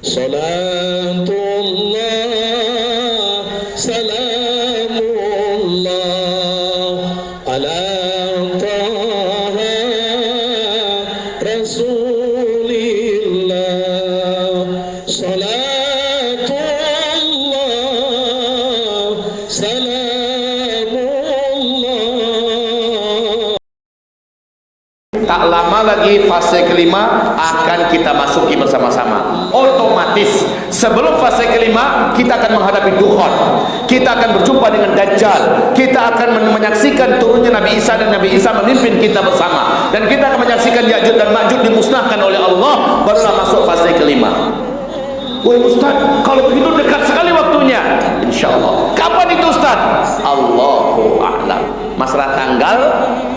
Salatullah salamullah ala taha rasulillah. Salatullah salamullah. Tak lama lagi fase kelima akan kita masuki bersama-sama. Otomatis sebelum fase kelima kita akan menghadapi Dukhon, kita akan berjumpa dengan Dajjal, kita akan menyaksikan turunnya Nabi Isa dan Nabi Isa memimpin kita bersama, dan kita akan menyaksikan Ya'juj dan Ma'juj dimusnahkan oleh Allah. Barulah masuk fase kelima. Woi Ustaz, kalau begitu dekat sekali waktunya. InsyaAllah. Kapan itu Ustaz? Allahu a'lam. Masalah tanggal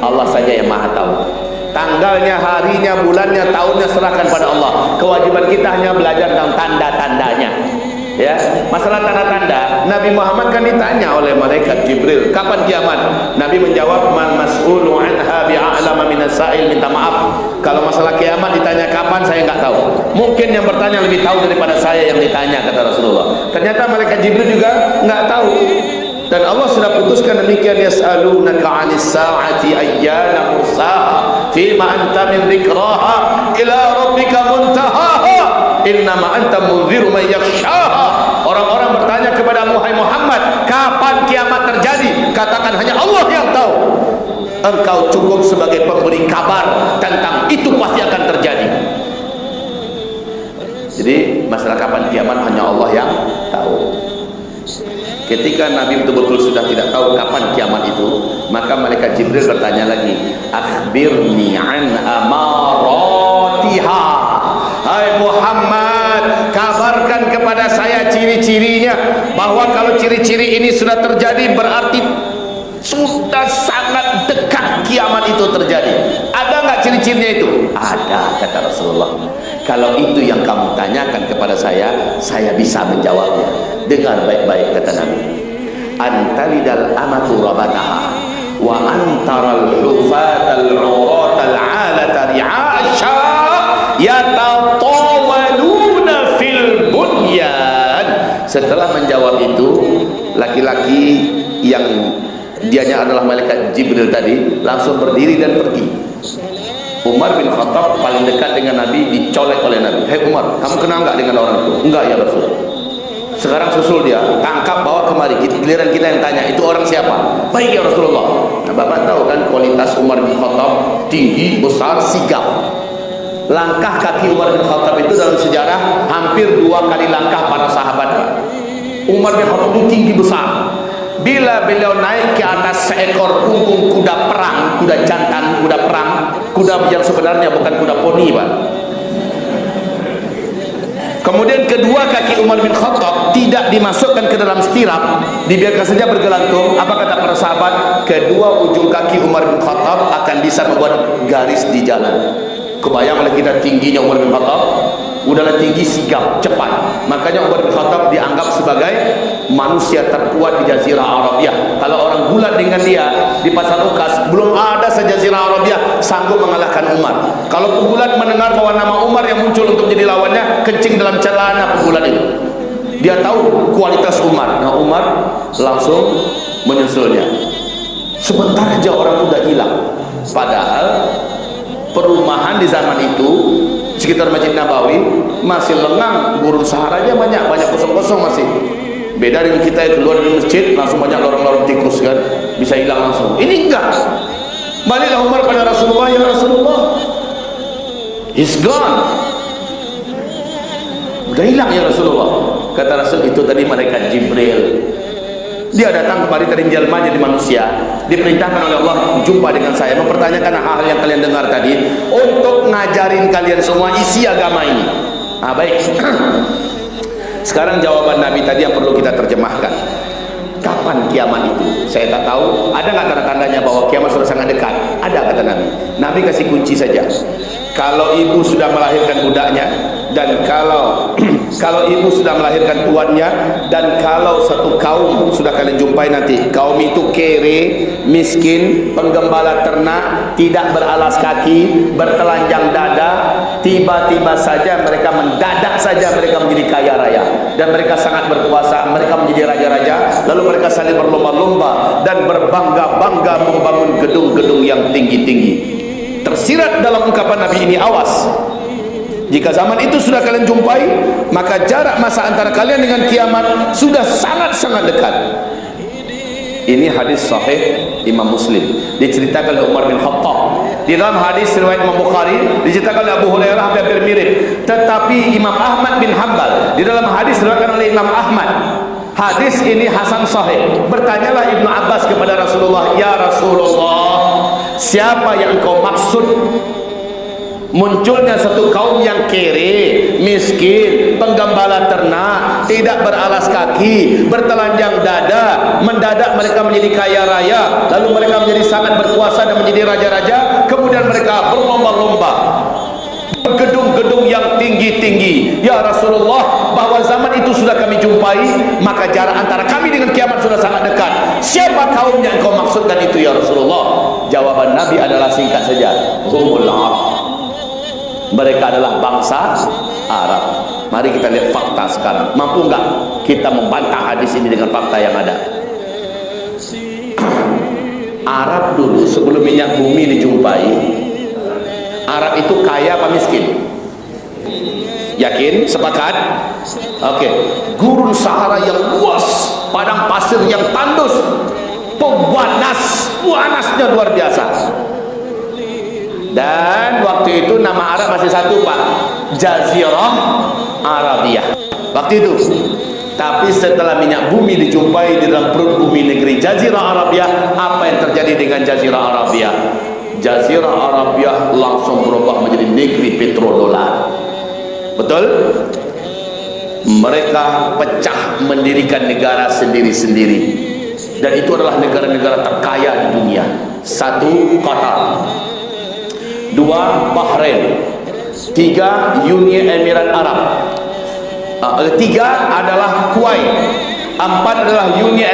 Allah saja yang maha tahu. Tanggalnya, harinya, bulannya, tahunnya serahkan pada Allah. Kewajiban kita hanya belajar tentang tanda-tandanya. Ya, masalah tanda-tanda, Nabi Muhammad kan ditanya oleh malaikat Jibril, kapan kiamat? Nabi menjawab, man mas'ulu anha bi'a'lama minas sa'il, minta maaf. Kalau masalah kiamat ditanya kapan, saya enggak tahu. Mungkin yang bertanya lebih tahu daripada saya yang ditanya, kata Rasulullah. Ternyata malaikat Jibril juga enggak tahu. Dan Allah sudah putuskan demikian, yas'alunaka 'anis sa'ati ayyana mursaha fima anta min dzikraha ila rabbika muntahaha innama anta munziru man yakhshaha. Orang-orang bertanya kepada Muhammad, kapan kiamat terjadi? Katakan hanya Allah yang tahu. Engkau cukup sebagai pemberi kabar tentang itu pasti akan terjadi. Jadi masalah kapan kiamat hanya Allah yang tahu. Ketika Nabi betul-betul sudah tidak tahu kapan kiamat itu, maka malaikat Jibril bertanya lagi, akhbirni an amaratiha. Hai Muhammad, kabarkan kepada saya ciri-cirinya, bahwa kalau ciri-ciri ini sudah terjadi berarti sudah sangat dekat kiamat itu terjadi. Ada nggak ciri-cirinya itu? Ada, kata Rasulullah. Kalau itu yang kamu tanyakan kepada saya bisa menjawabnya. Dengar baik-baik, kata Nabi. Antalidal amatu rabataha wa antaral hufatal uratal alata ri'asha yatatawaluna fil bunyan. Setelah menjawab itu, laki-laki yang dianya adalah malaikat Jibril tadi langsung berdiri dan pergi. Umar bin Khattab paling dekat dengan Nabi dicolek oleh Nabi. Hei Umar, kamu kenal nggak dengan orang itu? Enggak ya Rasul. Sekarang susul dia, tangkap, bawa kemari. Giliran kita yang tanya, itu orang siapa? Baik ya Rasulullah. Nah, Bapak tahu kan kualitas Umar bin Khattab, tinggi, besar, sigap. Langkah kaki Umar bin Khattab itu dalam sejarah hampir 2 kali langkah para sahabat. Umar bin Khattab itu tinggi besar. Bila beliau naik ke atas seekor punggung kuda perang, kuda jantan, kuda perang, kuda yang sebenarnya bukan kuda poni, Pak. Kemudian kedua kaki Umar bin Khattab tidak dimasukkan ke dalam stirap, dibiarkan saja bergelantung. Apa kata para sahabat? Kedua ujung kaki Umar bin Khattab akan bisa membuat garis di jalan. Kebayang oleh kita tingginya Umar bin Khattab, udahlah tinggi, sigap, cepat. Makanya Umar bin Khattab dianggap sebagai manusia terkuat di Jazirah Arabia. Kalau orang gulat dengan dia di pasar Ukas, belum ada se-Jazirah Arabia sanggup mengalahkan Umar. Kalau pegulat mendengar bahwa nama Umar yang muncul untuk jadi lawannya, kencing dalam celana pegulat itu. Dia tahu kualitas Umar. Nah, Umar langsung menyusulnya. Sebentar aja orang udah hilang. Padahal perumahan di zaman itu sekitar Masjid Nabawi masih lengang, gurun Sahara aja banyak kosong-kosong masih. Beda dengan kita yang keluar dari masjid langsung banyak lorong-lorong tikus kan, bisa hilang langsung. Ini enggak. Baliklah Umar pada Rasulullah, ya Rasulullah, he's gone, udah hilang ya Rasulullah. Kata Rasul, itu tadi malaikat Jibril. Dia datang kemari tadi jelma jadi manusia, diperintahkan oleh Allah jumpa dengan saya, mempertanyakan hal-hal yang kalian dengar tadi untuk ngajarin kalian semua isi agama ini. Nah, baik. Sekarang jawaban Nabi tadi yang perlu kita terjemahkan. Kapan kiamat itu? Saya tak tahu. Ada nggak tanda-tandanya bahwa kiamat sudah sangat dekat? Ada, kata Nabi. Nabi kasih kunci saja. Kalau ibu sudah melahirkan budaknya, dan kalau ibu sudah melahirkan tuannya, dan kalau satu kaum sudah kalian jumpai nanti, kaum itu kere, miskin, penggembala ternak, tidak beralas kaki, bertelanjang dada, tiba-tiba saja mereka mendadak saja mereka menjadi kaya raya dan mereka sangat berkuasa, mereka menjadi raja-raja, lalu mereka saling berlomba-lomba dan berbangga-bangga membangun gedung-gedung yang tinggi-tinggi. Tersirat dalam ungkapan Nabi ini, awas, jika zaman itu sudah kalian jumpai, maka jarak masa antara kalian dengan kiamat sudah sangat-sangat dekat. Ini hadis sahih Imam Muslim, diceritakan oleh Umar bin Khattab. Di dalam hadis riwayat Imam Bukhari diceritakan oleh Abu Hurairah hampir mirip, tetapi Imam Ahmad bin Hanbal di dalam hadis diriwayatkan oleh Imam Ahmad, hadis ini hasan sahih. Bertanyalah Ibnu Abbas kepada Rasulullah, ya Rasulullah, siapa yang kau maksud munculnya satu kaum yang kere, miskin, penggembala ternak, tidak beralas kaki, bertelanjang dada, mendadak mereka menjadi kaya raya, lalu mereka menjadi sangat berkuasa dan menjadi raja-raja, kemudian mereka berlomba-lomba gedung-gedung yang tinggi-tinggi. Ya Rasulullah, bahwa zaman itu sudah kami jumpai, maka jarak antara kami dengan kiamat sudah sangat dekat. Siapa kaum yang kau maksudkan itu ya Rasulullah? Jawaban Nabi adalah singkat saja, humul Arab. Mereka adalah bangsa Arab. Mari kita lihat fakta sekarang. Mampu enggak kita membantah hadis ini dengan fakta yang ada? Arab dulu sebelum minyak bumi dijumpai, Arab itu kaya apa miskin? Yakin? Sepakat? Oke. Gurun Sahara yang luas, padang pasir yang tandus, panasnya luar biasa. Dan waktu itu nama Arab masih satu, Pak, Jazirah Arabia waktu itu. Tapi setelah minyak bumi dijumpai di dalam perut bumi negeri Jazirah Arabia, apa yang terjadi dengan Jazirah Arabia? Jazirah Arabia langsung berubah menjadi negeri petrodolar. Betul? Mereka pecah mendirikan negara sendiri-sendiri, dan itu adalah negara-negara terkaya di dunia. Satu, Qatar. Dua, Bahrain. Tiga, Uni Emirat Arab. Tiga adalah Kuwait. Empat adalah Uni